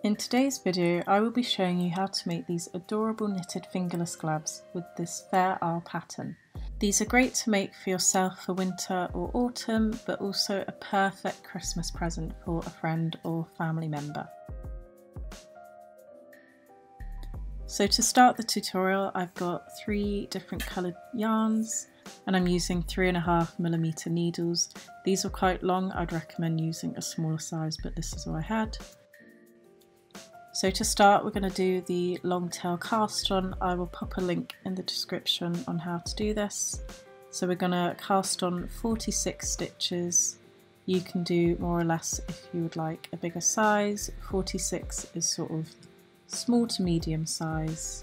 In today's video I will be showing you how to make these adorable knitted fingerless gloves with this Fairisle pattern. These are great to make for yourself for winter or autumn, but also a perfect Christmas present for a friend or family member. So to start the tutorial, I've got 3 different coloured yarns and I'm using 3.5mm needles. These are quite long, I'd recommend using a smaller size, but this is all I had. So to start, we're going to do the long tail cast on. I will pop a link in the description on how to do this. So we're going to cast on 46 stitches. You can do more or less if you would like a bigger size. 46 is sort of small to medium size.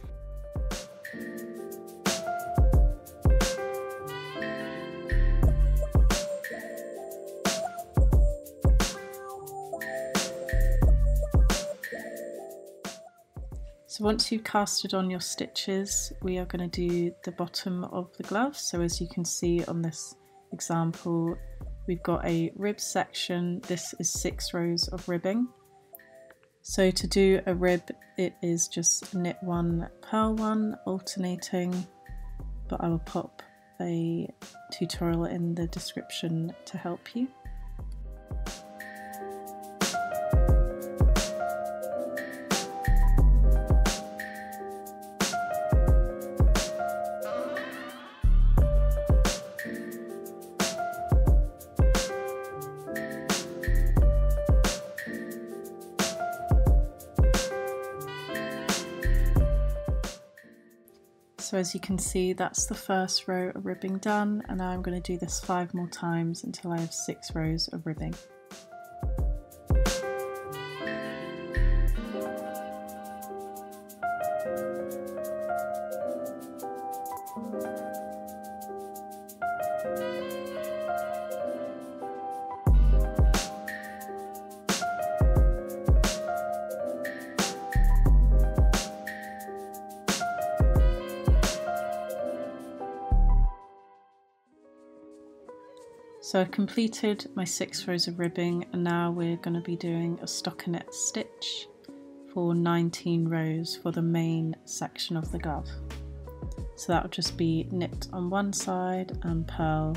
So once you've casted on your stitches, we are going to do the bottom of the glove. So as you can see on this example, we've got a rib section. This is 6 rows of ribbing. So to do a rib, it is just knit 1, purl 1, alternating, but I will pop a tutorial in the description to help you. So as you can see, that's the first row of ribbing done, and now I'm going to do this 5 more times until I have 6 rows of ribbing. So I've completed my 6 rows of ribbing, and now we're going to be doing a stockinette stitch for 19 rows for the main section of the glove. So that would just be knit on one side and purl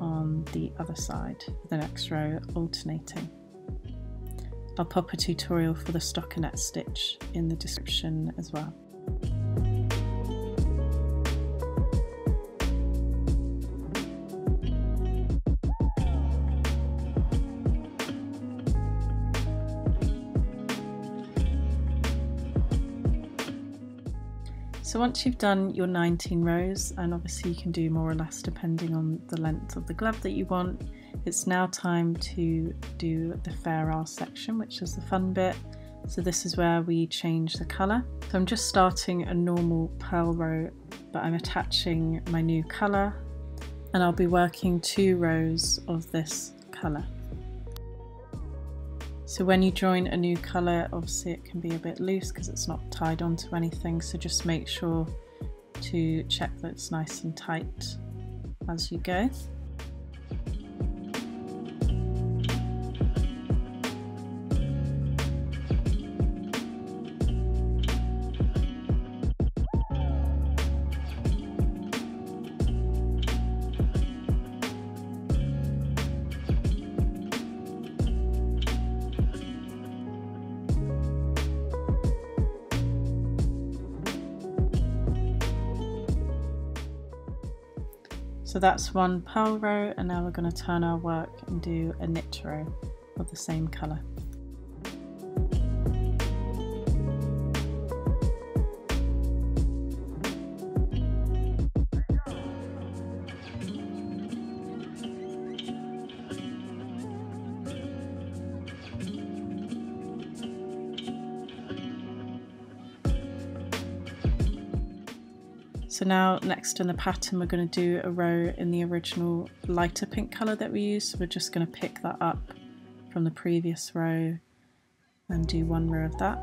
on the other side for the next row, alternating. I'll pop a tutorial for the stockinette stitch in the description as well. So once you've done your 19 rows, and obviously you can do more or less depending on the length of the glove that you want, it's now time to do the Fairisle section, which is the fun bit. So this is where we change the colour. So I'm just starting a normal purl row, but I'm attaching my new colour, and I'll be working 2 rows of this colour. So when you join a new colour, obviously it can be a bit loose because it's not tied onto anything, so just make sure to check that it's nice and tight as you go. So that's 1 purl row, and now we're going to turn our work and do a knit row of the same colour. So now next in the pattern we're going to do a row in the original lighter pink colour that we used, so we're just going to pick that up from the previous row and do 1 row of that.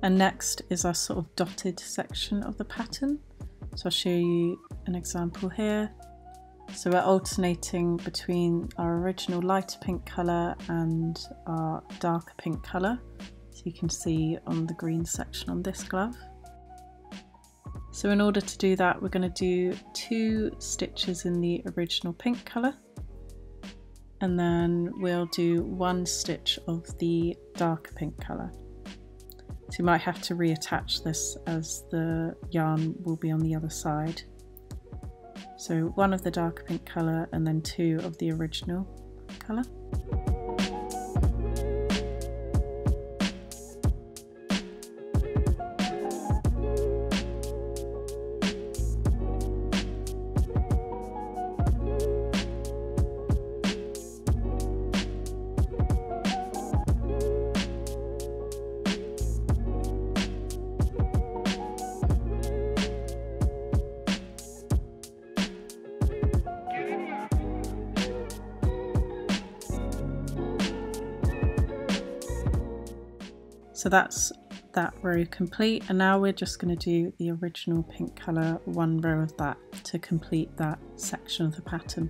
And next is our sort of dotted section of the pattern. So I'll show you an example here. So we're alternating between our original lighter pink colour and our darker pink colour. So you can see on the green section on this glove. So in order to do that, we're going to do 2 stitches in the original pink colour, and then we'll do 1 stitch of the darker pink colour. So you might have to reattach this as the yarn will be on the other side. So 1 of the darker pink colour and then 2 of the original colour. So that's that row complete, and now we're just going to do the original pink colour 1 row of that to complete that section of the pattern.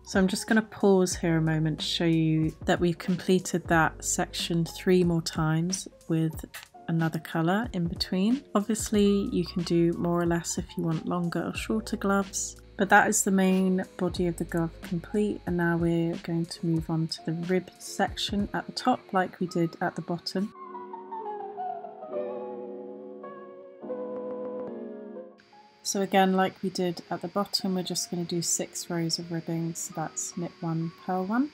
So I'm just going to pause here a moment to show you that we've completed that section 3 more times with another colour in between. Obviously you can do more or less if you want longer or shorter gloves, but that is the main body of the glove complete, and now we're going to move on to the rib section at the top like we did at the bottom. So again, like we did at the bottom, we're just going to do 6 rows of ribbing, so that's knit 1, purl 1.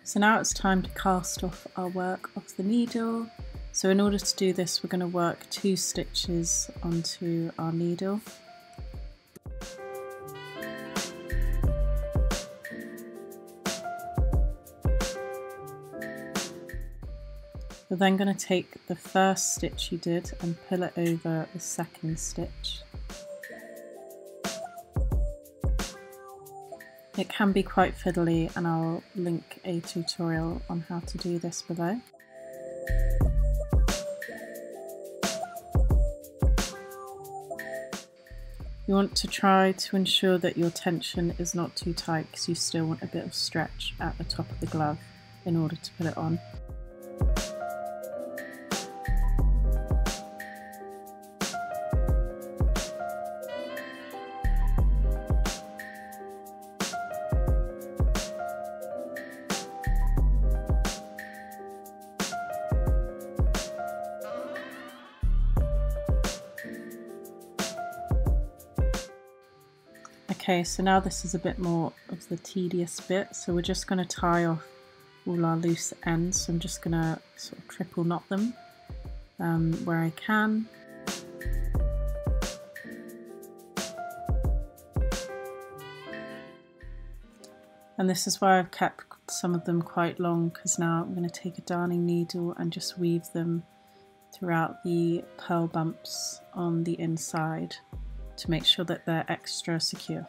So now it's time to cast off our work off the needle. So in order to do this, we're going to work 2 stitches onto our needle. We're then going to take the first stitch you did and pull it over the second stitch. It can be quite fiddly, and I'll link a tutorial on how to do this below. You want to try to ensure that your tension is not too tight, because you still want a bit of stretch at the top of the glove in order to put it on. Okay, so now this is a bit more of the tedious bit, so we're just going to tie off all our loose ends. So I'm just going to sort of triple knot them where I can. And this is why I've kept some of them quite long, because now I'm going to take a darning needle and just weave them throughout the pearl bumps on the inside to make sure that they're extra secure.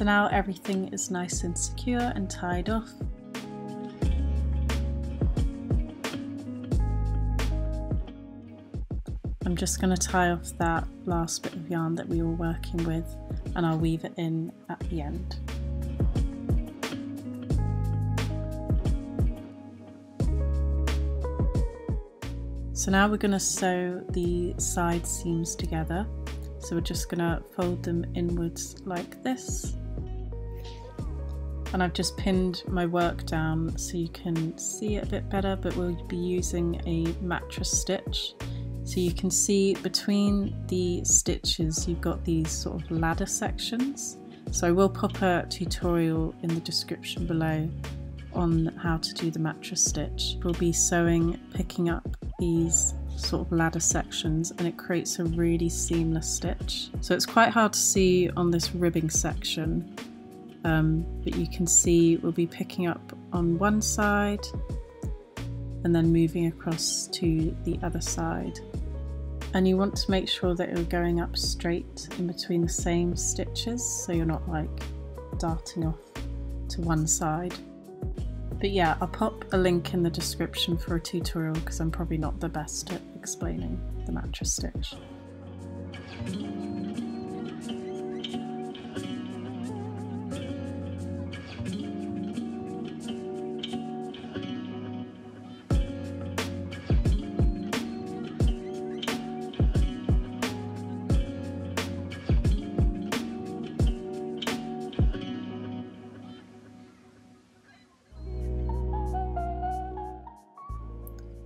So now everything is nice and secure and tied off. I'm just going to tie off that last bit of yarn that we were working with, and I'll weave it in at the end. So now we're going to sew the side seams together. So we're just going to fold them inwards like this. And I've just pinned my work down so you can see it a bit better, but we'll be using a mattress stitch. So you can see between the stitches you've got these sort of ladder sections. So I will pop a tutorial in the description below on how to do the mattress stitch. We'll be sewing, picking up these sort of ladder sections, and it creates a really seamless stitch. So it's quite hard to see on this ribbing section, but you can see we'll be picking up on one side and then moving across to the other side. And you want to make sure that you're going up straight in between the same stitches, so you're not like darting off to one side. But yeah, I'll pop a link in the description for a tutorial because I'm probably not the best at explaining the mattress stitch.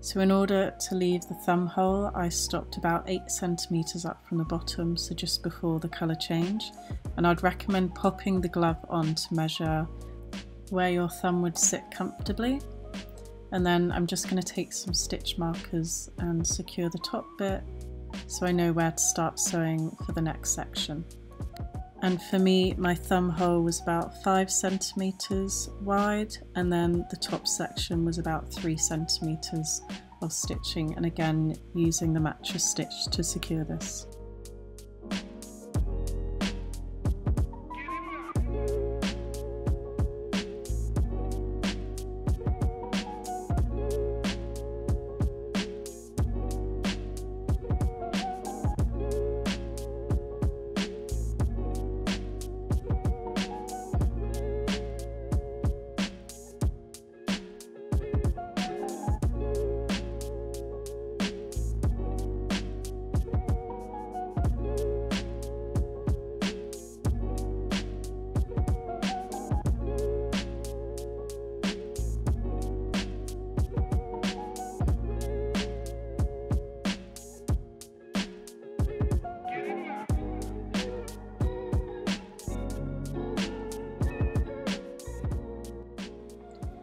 So in order to leave the thumb hole, I stopped about 8 centimeters up from the bottom, so just before the colour change. And I'd recommend popping the glove on to measure where your thumb would sit comfortably. And then I'm just going to take some stitch markers and secure the top bit so I know where to start sewing for the next section. And for me, my thumb hole was about 5 centimeters wide, and then the top section was about 3 centimeters of stitching, and again using the mattress stitch to secure this.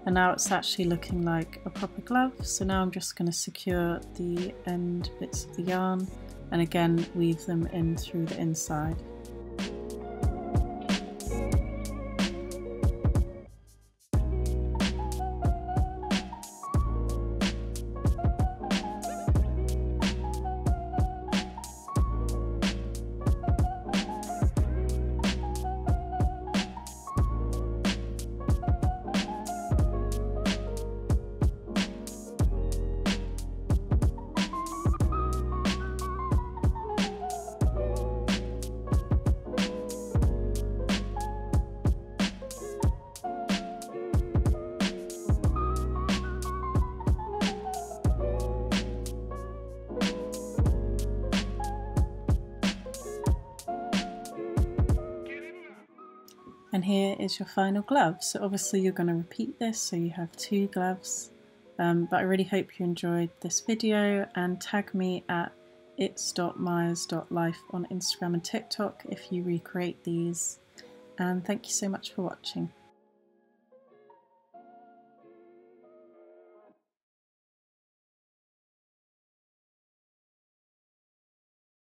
And now it's actually looking like a proper glove. So now I'm just going to secure the end bits of the yarn and again weave them in through the inside. And here is your final glove. So obviously you're going to repeat this, so you have 2 gloves. But I really hope you enjoyed this video, and tag me at its.myers.life on Instagram and TikTok if you recreate these. And thank you so much for watching.